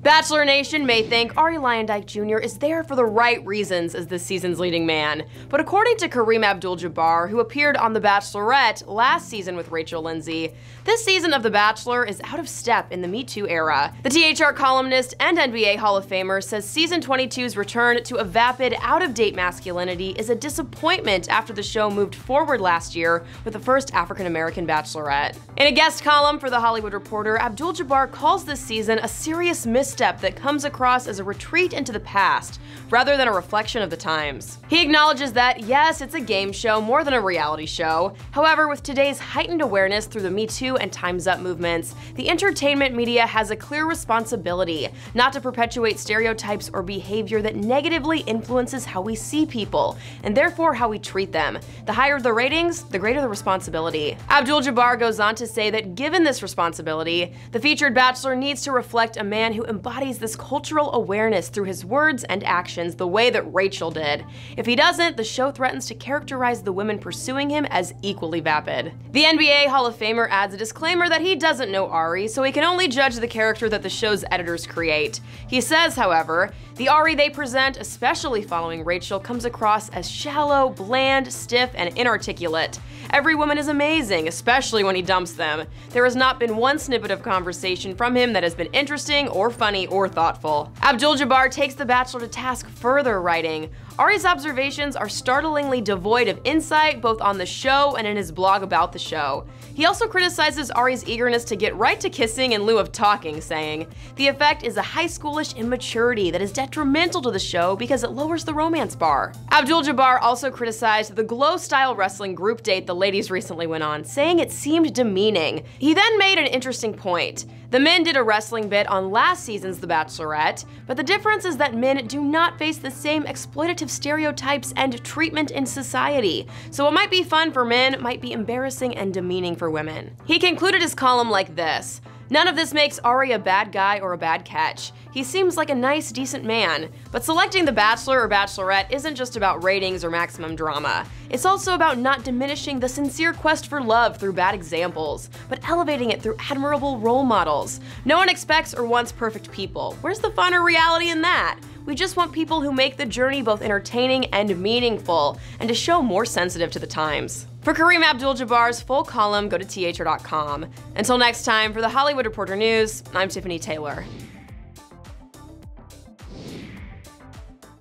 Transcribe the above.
Bachelor Nation may think Ari Lyondike Jr. is there for the right reasons as this season's leading man, but according to Kareem Abdul-Jabbar, who appeared on The Bachelorette last season with Rachel Lindsay, this season of The Bachelor is out of step in the Me Too era. The THR columnist and NBA Hall of Famer says season 22's return to a vapid, out-of-date masculinity is a disappointment after the show moved forward last year with the first African-American Bachelorette. In a guest column for The Hollywood Reporter, Abdul-Jabbar calls this season a serious misstep that comes across as a retreat into the past, rather than a reflection of the times. He acknowledges that, yes, it's a game show more than a reality show. However, with today's heightened awareness through the Me Too and Time's Up movements, the entertainment media has a clear responsibility not to perpetuate stereotypes or behavior that negatively influences how we see people, and therefore how we treat them. The higher the ratings, the greater the responsibility. Abdul-Jabbar goes on to say that given this responsibility, the featured bachelor needs to reflect a man who embodies this cultural awareness through his words and actions the way that Rachel did. If he doesn't, the show threatens to characterize the women pursuing him as equally vapid. The NBA Hall of Famer adds a disclaimer that he doesn't know Ari, so he can only judge the character that the show's editors create. He says, however, the Ari they present, especially following Rachel, comes across as shallow, bland, stiff, and inarticulate. Every woman is amazing, especially when he dumps them. There has not been one snippet of conversation from him that has been interesting or funny or thoughtful. Abdul-Jabbar takes The Bachelor to task further, writing, Ari's observations are startlingly devoid of insight both on the show and in his blog about the show. He also criticizes Ari's eagerness to get right to kissing in lieu of talking, saying, the effect is a high schoolish immaturity that is detrimental to the show because it lowers the romance bar. Abdul-Jabbar also criticized the glow-style wrestling group date the ladies recently went on, saying it seemed demeaning. He then made an interesting point. The men did a wrestling bit on last season's The Bachelorette, but the difference is that men do not face the same exploitative stereotypes and treatment in society. So what might be fun for men might be embarrassing and demeaning for women. He concluded his column like this: none of this makes Ari a bad guy or a bad catch. He seems like a nice, decent man. But selecting The Bachelor or Bachelorette isn't just about ratings or maximum drama. It's also about not diminishing the sincere quest for love through bad examples, but elevating it through admirable role models. No one expects or wants perfect people. Where's the fun or reality in that? We just want people who make the journey both entertaining and meaningful, and to show more sensitive to the times. For Kareem Abdul-Jabbar's full column, go to THR.com. Until next time, for The Hollywood Reporter News, I'm Tiffany Taylor.